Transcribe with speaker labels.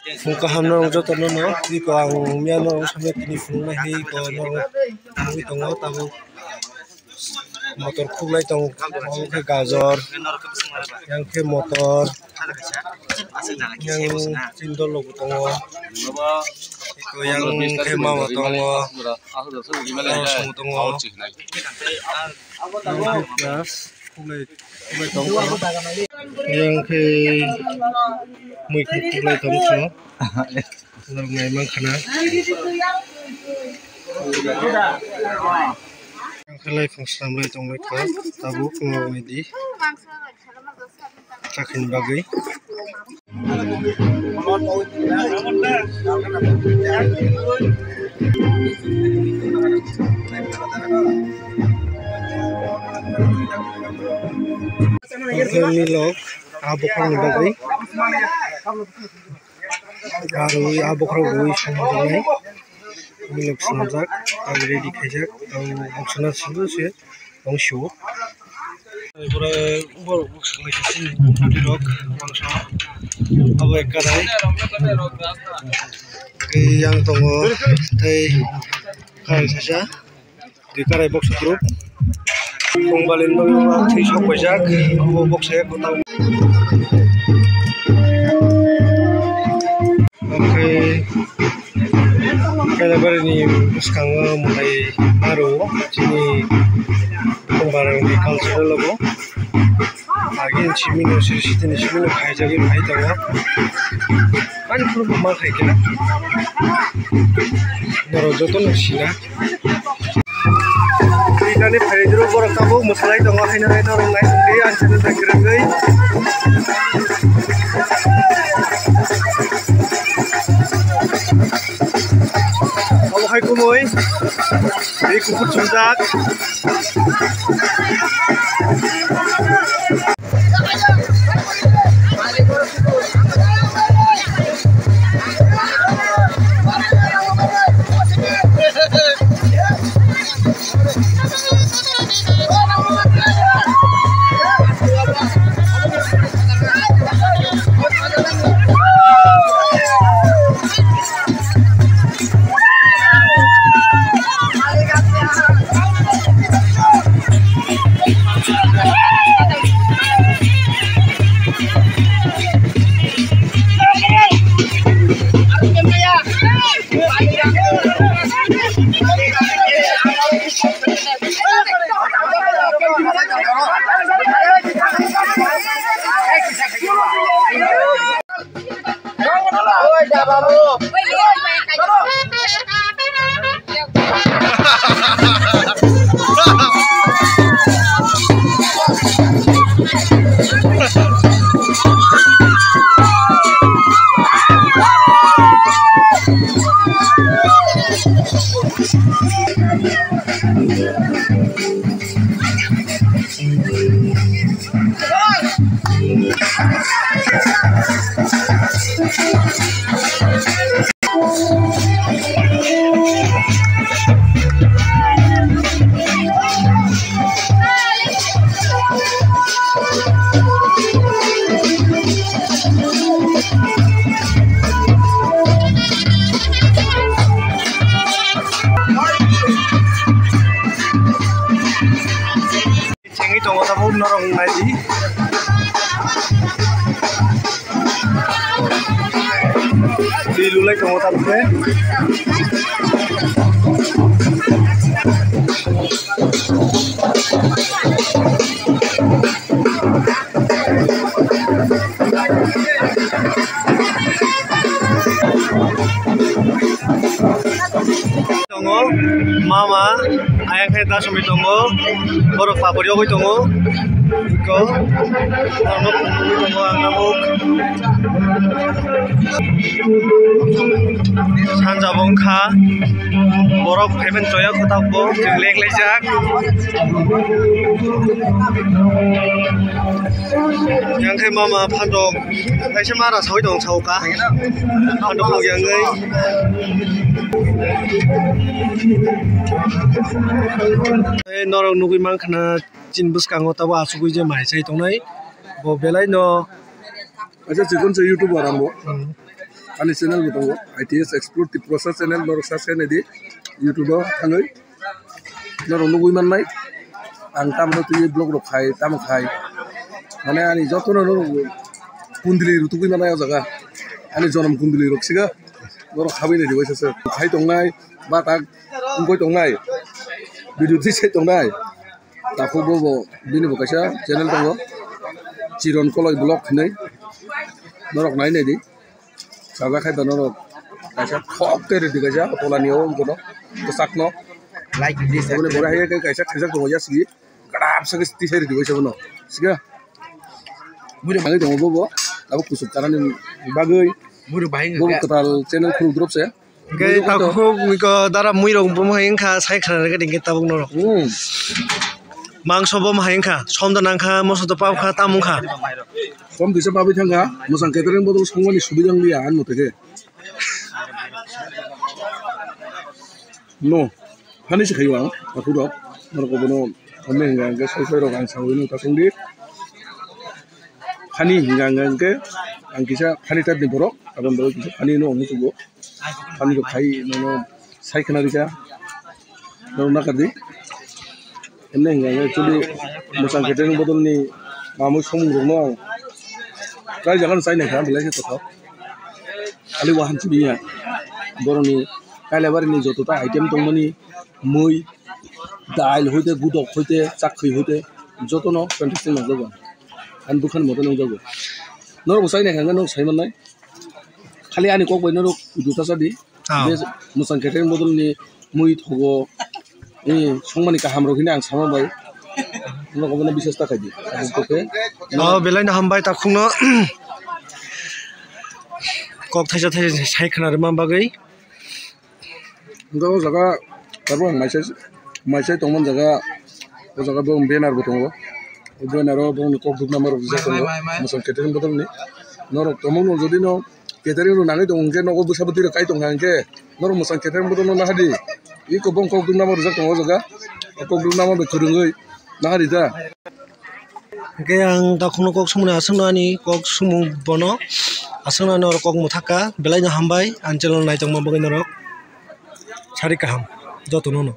Speaker 1: Fungka hamna joto no di ko ang miano sampai kini fung nahi ko no ngi tongo tabu motor kulai tong ke gajor yang ke motor yang cindol lo tongo ko yang ke mama tongo sama tongo gas kulai tong yang ke mui kulai tong so lo ngai mang khana kelai fungsi mulai tong mereka tabu pengawasan di cakin bagai ini log abokang bagai baru abokang gue sama Milok sanjak, tahu ready kajak, tahu buksana sih sih, show. Bor buksana sih, dirok, bangsa. Abu ekadai. Yang tunggu, teh kai saja. Di karai box group. Pengbalin bang, teh shop kajak, abu box saya kau tahu. Oke. Kalabar ini sekarang mulai baru sini pembarang di cultural logo lagi cimino sisi ini cimino kaya jadi kaya tengah kan perlu memakai kena norojoto nasinya kita ni perlu borok tabu masalah tengah hina hina orang lain dia anjir tak keren Hai kumoy, ini kuput sundak. Norong lagi. Dilulai kamu tampil. Tunggu, mama, ayah kita sumi tunggu, baru favorit aku tunggu. Iko, namuk tunggu namuk. Sanjabongka, borok payment joya kotak bo, jelek lejak. Yang ke mama pandok, kaisa marah sawi dong sauka, pandok yang gay. Norong nugui mangkana cin buskango tabu asugui je mai sai tongnai bo belai no
Speaker 2: aja jikun se youtuber ambo ani channel bo tongo ITS Explore Tripura channel norok subscribe di YouTube thangai norok nugui mannai ang tamro tu blog rok khai tam khai mane ani jotono norok kundili rutugui manai jaga ani jonam kundili rok siga norok khabai ni dibai sase khai tongnai ba tak ungkoi tongnai video disai tongnai taku bo bini bo kaisa channel tongo Chiron Koloi blog nei norok nai nei di saga khai da norok kaisa thok tere di kaisa tolani o gono sakno like this bole bora hai kai kaisa khajak tongo yasgi gadap sage sti seri di kaisa bono siga bure bangai tongo bo abo kusuk tarani bagai bure bahai bo total channel khuru drop se
Speaker 1: cái tao không có đó là mũi đồng bom hay khá sai khá cái đỉnh cái tao bông nó mang số bom hay khá xóm đó năng khá một số tao khá tao mông khá
Speaker 2: xóm thì sẽ bao nhiêu thằng khá một sản cái tên bao nhiêu xóm này suy đi ăn một cái no hắn sẽ khai quang và khu đó nó có bao nhiêu hôm nay cái soi rồi ăn sau nó ta không biết hắn ngang cái anh kia hắn ta đi boro abang boro kia hắn nó ông tu hắn được khai nó sai cái nào đi cha nó nak đi em này ngang cái đi một sản cái tên bao nhiêu này mà mới không được nó cái jangan sai này kan bila kita tahu ali wahan sini ya boro ni kai lebar ni joto ta item tong mani moi dal hoite gudok hoite chakhi hoite joto no fantastic na jago an dukan moto no jago nor sai này kan no sai man nai khali ani kok bai no duta sadi musan keten bodol ni moi thogo ni songmani ka hamro khini ang sama bai nó có vấn đề business ta khai đi,
Speaker 1: bên này ham bay ta không nó, có thay sai khăn rồi mà bagay,
Speaker 2: đó jaga, taruh mai sai tong man jaga, đó jaga bom benar betul lo, benar lo bom kok duk nama roh bisa lo, masuk catering betul ni, norok tomong lo jadi no, catering lo nanti tong ke no ko bisa betul kai tong hangke, norok masuk catering betul lo nah di, ini kok bom kok duk nama roh tong jaga, kok duk nama betul ngai. Nah di ta.
Speaker 1: Cái ang ta không có sung na sung na ni có sung bono, sung na nó có một thắc cá, bên này hambai, anh chơi lần này trong mong bao nhiêu nó, chari kaham, do tụi nó.